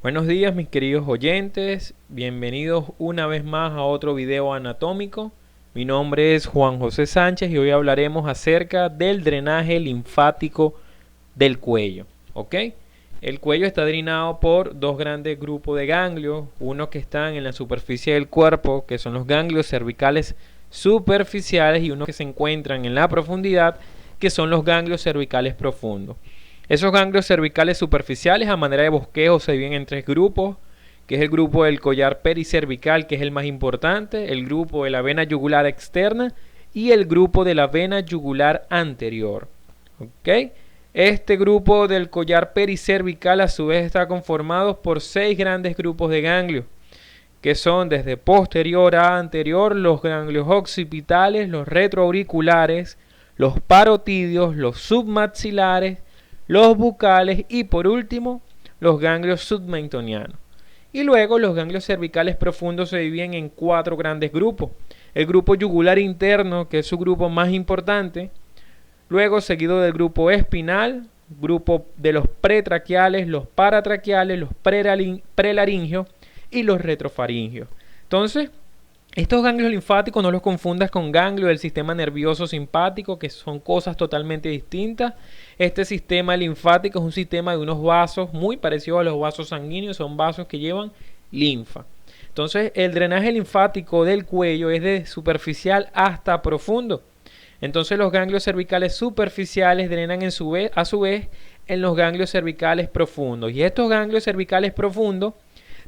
Buenos días mis queridos oyentes, bienvenidos una vez más a otro video anatómico. Mi nombre es Juan José Sánchez y hoy hablaremos acerca del drenaje linfático del cuello. ¿Ok? El cuello está drenado por dos grandes grupos de ganglios, unos que están en la superficie del cuerpo, que son los ganglios cervicales superficiales, y unos que se encuentran en la profundidad, que son los ganglios cervicales profundos. Esos ganglios cervicales superficiales a manera de bosquejo se dividen en tres grupos, que es el grupo del collar pericervical, que es el más importante, el grupo de la vena yugular externa y el grupo de la vena yugular anterior. ¿Ok? Este grupo del collar pericervical a su vez está conformado por 6 grandes grupos de ganglios, que son desde posterior a anterior los ganglios occipitales, los retroauriculares, los parotidios, los submaxilares, los bucales y por último los ganglios submentonianos. Y luego los ganglios cervicales profundos se dividen en 4 grandes grupos. El grupo yugular interno, que es su grupo más importante, luego seguido del grupo espinal, grupo de los pretraqueales, los paratraqueales, los prelaringios y los retrofaringios. Entonces, estos ganglios linfáticos no los confundas con ganglios del sistema nervioso simpático, que son cosas totalmente distintas. Este sistema linfático es un sistema de unos vasos muy parecido a los vasos sanguíneos, son vasos que llevan linfa. Entonces, el drenaje linfático del cuello es de superficial hasta profundo. Entonces, los ganglios cervicales superficiales drenan a su vez en los ganglios cervicales profundos. Y estos ganglios cervicales profundos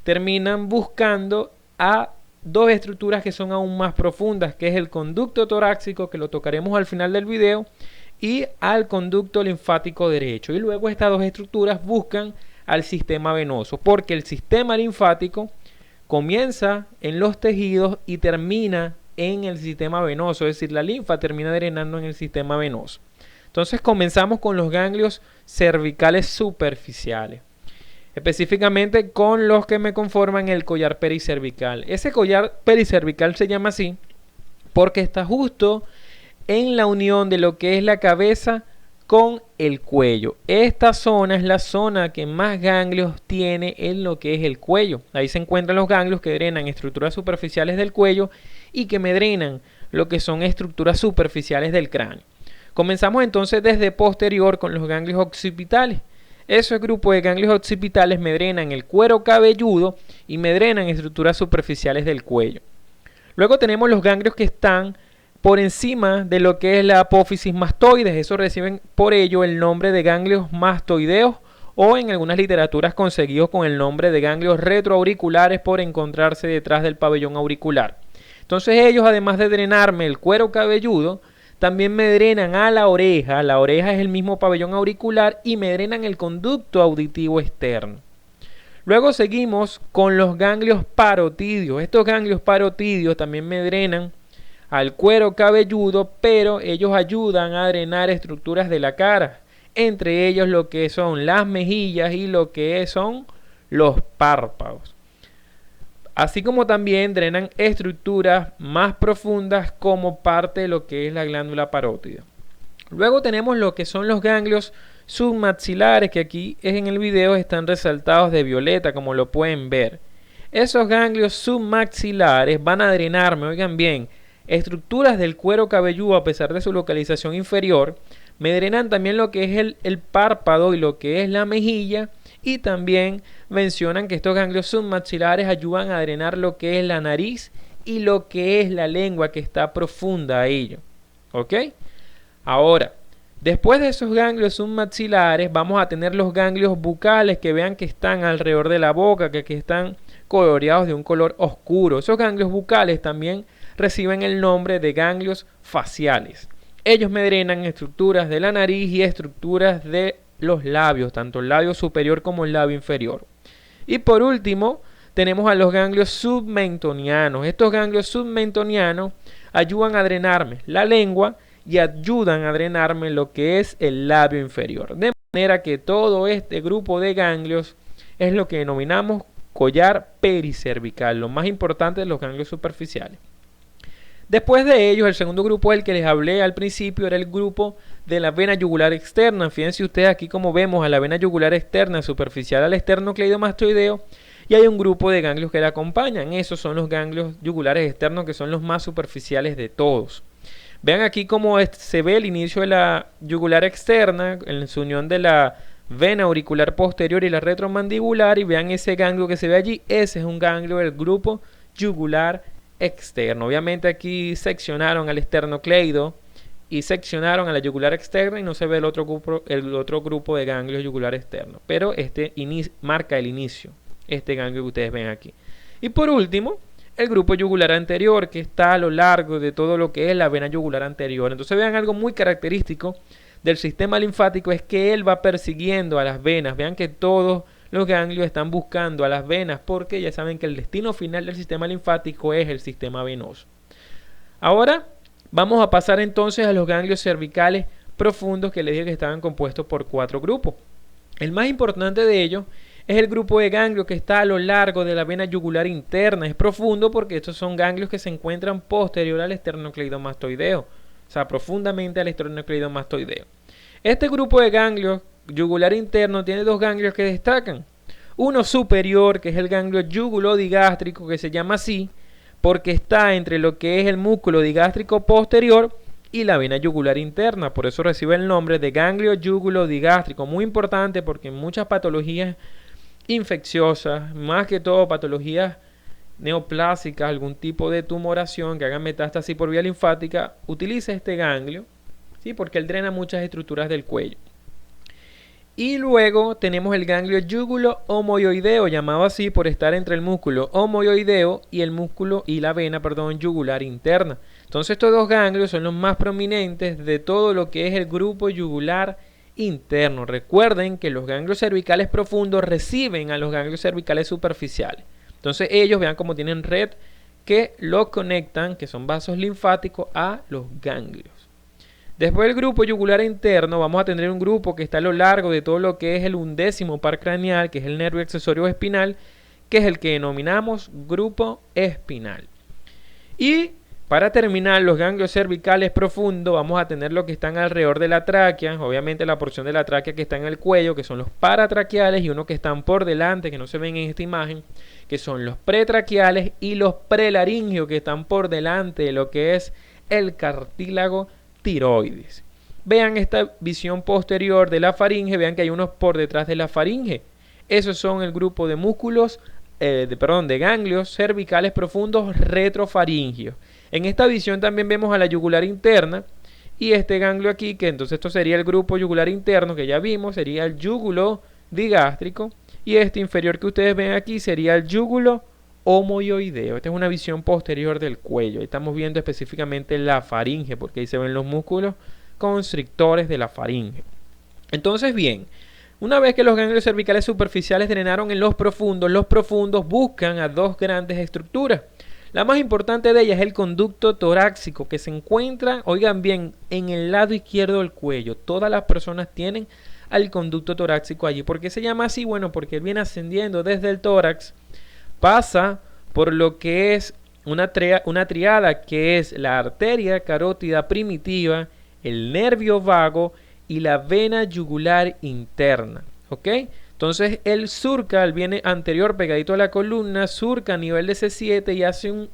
terminan buscando a dos estructuras que son aún más profundas, que es el conducto torácico, que lo tocaremos al final del video, y al conducto linfático derecho. Y luego estas dos estructuras buscan al sistema venoso, porque el sistema linfático comienza en los tejidos y termina en el sistema venoso, es decir, la linfa termina drenando en el sistema venoso. Entonces comenzamos con los ganglios cervicales superficiales, específicamente con los que me conforman el collar pericervical. Ese collar pericervical se llama así porque está justo en la unión de lo que es la cabeza con el cuello. Esta zona es la zona que más ganglios tiene en lo que es el cuello. Ahí se encuentran los ganglios que drenan estructuras superficiales del cuello y que me drenan lo que son estructuras superficiales del cráneo. Comenzamos entonces desde posterior con los ganglios occipitales. Esos grupos de ganglios occipitales me drenan el cuero cabelludo y me drenan estructuras superficiales del cuello. Luego tenemos los ganglios que están por encima de lo que es la apófisis mastoides. Esos reciben por ello el nombre de ganglios mastoideos o en algunas literaturas conseguidos con el nombre de ganglios retroauriculares por encontrarse detrás del pabellón auricular. Entonces ellos, además de drenarme el cuero cabelludo, también me drenan a la oreja es el mismo pabellón auricular, y me drenan el conducto auditivo externo. Luego seguimos con los ganglios parotidios. Estos ganglios parotidios también me drenan al cuero cabelludo, pero ellos ayudan a drenar estructuras de la cara, entre ellos lo que son las mejillas y lo que son los párpados. Así como también drenan estructuras más profundas como parte de lo que es la glándula parótida. Luego tenemos lo que son los ganglios submaxilares, que aquí en el video están resaltados de violeta, como lo pueden ver. Esos ganglios submaxilares van a drenarme, oigan bien, estructuras del cuero cabelludo a pesar de su localización inferior. Me drenan también lo que es el párpado y lo que es la mejilla. Y también mencionan que estos ganglios submaxilares ayudan a drenar lo que es la nariz y lo que es la lengua, que está profunda a ello. ¿Ok? Ahora, después de esos ganglios submaxilares vamos a tener los ganglios bucales, que vean que están alrededor de la boca, que aquí están coloreados de un color oscuro. Esos ganglios bucales también reciben el nombre de ganglios faciales. Ellos me drenan estructuras de la nariz y estructuras de los labios, tanto el labio superior como el labio inferior. Y por último tenemos a los ganglios submentonianos. Estos ganglios submentonianos ayudan a drenarme la lengua y ayudan a drenarme lo que es el labio inferior. De manera que todo este grupo de ganglios es lo que denominamos collar pericervical, lo más importante de los ganglios superficiales. Después de ellos, el segundo grupo del que les hablé al principio era el grupo de la vena yugular externa. Fíjense ustedes aquí como vemos a la vena yugular externa superficial al esternocleidomastoideo, y hay un grupo de ganglios que la acompañan. Esos son los ganglios yugulares externos, que son los más superficiales de todos. Vean aquí cómo se ve el inicio de la yugular externa en su unión de la vena auricular posterior y la retromandibular, y vean ese ganglio que se ve allí. Ese es un ganglio del grupo yugular externo. Obviamente aquí seccionaron al esternocleido y seccionaron a la yugular externa y no se ve el otro grupo de ganglios yugular externos, pero este marca el inicio, este ganglio que ustedes ven aquí. Y por último, el grupo yugular anterior, que está a lo largo de todo lo que es la vena yugular anterior. Entonces vean algo muy característico del sistema linfático, es que él va persiguiendo a las venas. Vean que todos los ganglios están buscando a las venas, porque ya saben que el destino final del sistema linfático es el sistema venoso. Ahora vamos a pasar entonces a los ganglios cervicales profundos, que les dije que estaban compuestos por 4 grupos. El más importante de ellos es el grupo de ganglios que está a lo largo de la vena yugular interna. Es profundo porque estos son ganglios que se encuentran posterior al esternocleidomastoideo, o sea, profundamente al esternocleidomastoideo. Este grupo de ganglios yugular interno tiene 2 ganglios que destacan. Uno superior, que es el ganglio yugulo-digástrico, que se llama así porque está entre lo que es el músculo digástrico posterior y la vena yugular interna. Por eso recibe el nombre de ganglio yugulo-digástrico. Muy importante porque en muchas patologías infecciosas, más que todo patologías neoplásicas, algún tipo de tumoración que hagan metástasis por vía linfática, utiliza este ganglio, ¿sí? Porque él drena muchas estructuras del cuello. Y luego tenemos el ganglio yugulo-omoioideo, llamado así por estar entre el músculo omoioideo y el músculo y la vena, yugular interna. Entonces estos 2 ganglios son los más prominentes de todo lo que es el grupo yugular interno. Recuerden que los ganglios cervicales profundos reciben a los ganglios cervicales superficiales. Entonces ellos, vean cómo tienen red que los conectan, que son vasos linfáticos, a los ganglios. Después del grupo yugular interno vamos a tener un grupo que está a lo largo de todo lo que es el 11º par craneal, que es el nervio accesorio espinal, que es el que denominamos grupo espinal. Y para terminar, los ganglios cervicales profundos, vamos a tener lo que están alrededor de la tráquea, obviamente la porción de la tráquea que está en el cuello, que son los paratraqueales, y uno que están por delante, que no se ven en esta imagen, que son los pretraqueales, y los prelaringios, que están por delante de lo que es el cartílago tiroides. Vean esta visión posterior de la faringe, vean que hay unos por detrás de la faringe. Esos son el grupo de músculos, de ganglios cervicales profundos retrofaringios. En esta visión también vemos a la yugular interna y este ganglio aquí, que entonces esto sería el grupo yugular interno que ya vimos, sería el yúgulo digástrico, y este inferior que ustedes ven aquí sería el yúgulo omoioideo. Esta es una visión posterior del cuello. Ahí estamos viendo específicamente la faringe, porque ahí se ven los músculos constrictores de la faringe. Entonces, bien, una vez que los ganglios cervicales superficiales drenaron en los profundos buscan a 2 grandes estructuras. La más importante de ellas es el conducto torácico, que se encuentra, oigan bien, en el lado izquierdo del cuello. Todas las personas tienen al conducto torácico allí. ¿Por qué se llama así? Bueno, porque él viene ascendiendo desde el tórax, pasa por lo que es una triada, que es la arteria carótida primitiva, el nervio vago y la vena yugular interna. ¿Ok? Entonces él surca, él viene anterior pegadito a la columna, surca a nivel de C7 y hace un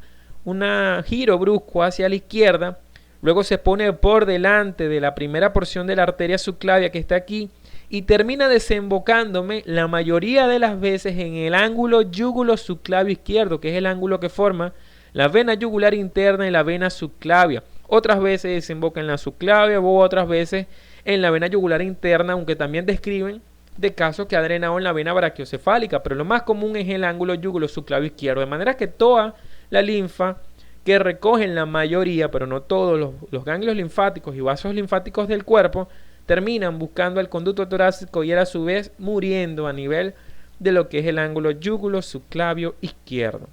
giro brusco hacia la izquierda. Luego se pone por delante de la primera porción de la arteria subclavia que está aquí y termina desembocándome la mayoría de las veces en el ángulo yúgulo subclavio izquierdo, que es el ángulo que forma la vena yugular interna y la vena subclavia. Otras veces desemboca en la subclavia o otras veces en la vena yugular interna, aunque también describen de casos que ha drenado en la vena brachiocefálica, pero lo más común es el ángulo yúgulo subclavio izquierdo, de manera que toda la linfa que recogen la mayoría, pero no todos los ganglios linfáticos y vasos linfáticos del cuerpo, terminan buscando el conducto torácico y él a su vez muriendo a nivel de lo que es el ángulo yúgulo subclavio izquierdo.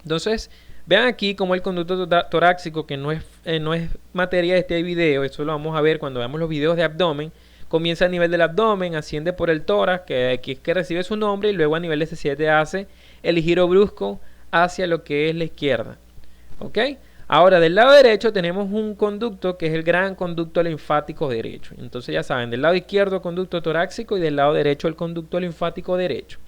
Entonces, vean aquí como el conducto torácico, que no es materia de este video, eso lo vamos a ver cuando veamos los videos de abdomen, comienza a nivel del abdomen, asciende por el tórax, que aquí es que recibe su nombre, y luego a nivel de C7 hace el giro brusco hacia lo que es la izquierda. ¿Ok? Ahora, del lado derecho tenemos un conducto que es el gran conducto linfático derecho. Entonces ya saben, del lado izquierdo el conducto torácico y del lado derecho el conducto linfático derecho.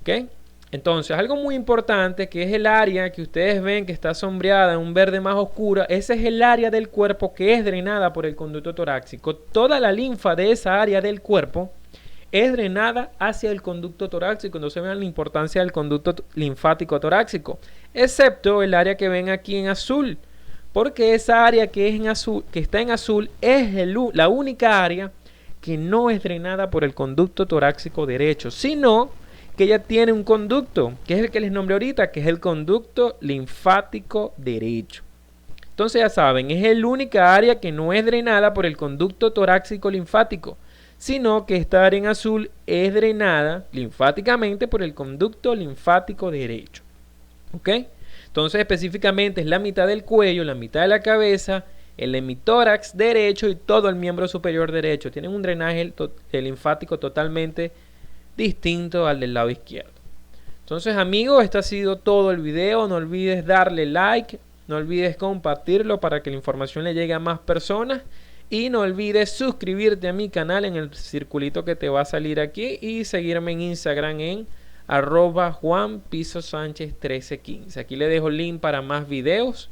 ¿Ok? Entonces, algo muy importante, que es el área que ustedes ven que está sombreada en un verde más oscuro, ese es el área del cuerpo que es drenada por el conducto torácico. Toda la linfa de esa área del cuerpo es drenada hacia el conducto torácico. Entonces vean la importancia del conducto linfático torácico, excepto el área que ven aquí en azul, porque esa área que, es en azul, que está en azul es la única área que no es drenada por el conducto torácico derecho, sino que ya tiene un conducto, que es el que les nombré ahorita, que es el conducto linfático derecho. Entonces ya saben, es el única área que no es drenada por el conducto torácico linfático, sino que esta área en azul es drenada linfáticamente por el conducto linfático derecho. ¿Ok? Entonces específicamente es la mitad del cuello, la mitad de la cabeza, el hemitórax derecho y todo el miembro superior derecho. Tienen un drenaje linfático totalmente distinto al del lado izquierdo. Entonces amigos, este ha sido todo el video. No olvides darle like, no olvides compartirlo para que la información le llegue a más personas. Y no olvides suscribirte a mi canal en el circulito que te va a salir aquí. Y seguirme en Instagram en @JuanPisoSánchez1315. Aquí le dejo el link para más videos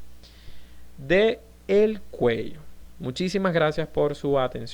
de el cuello. Muchísimas gracias por su atención.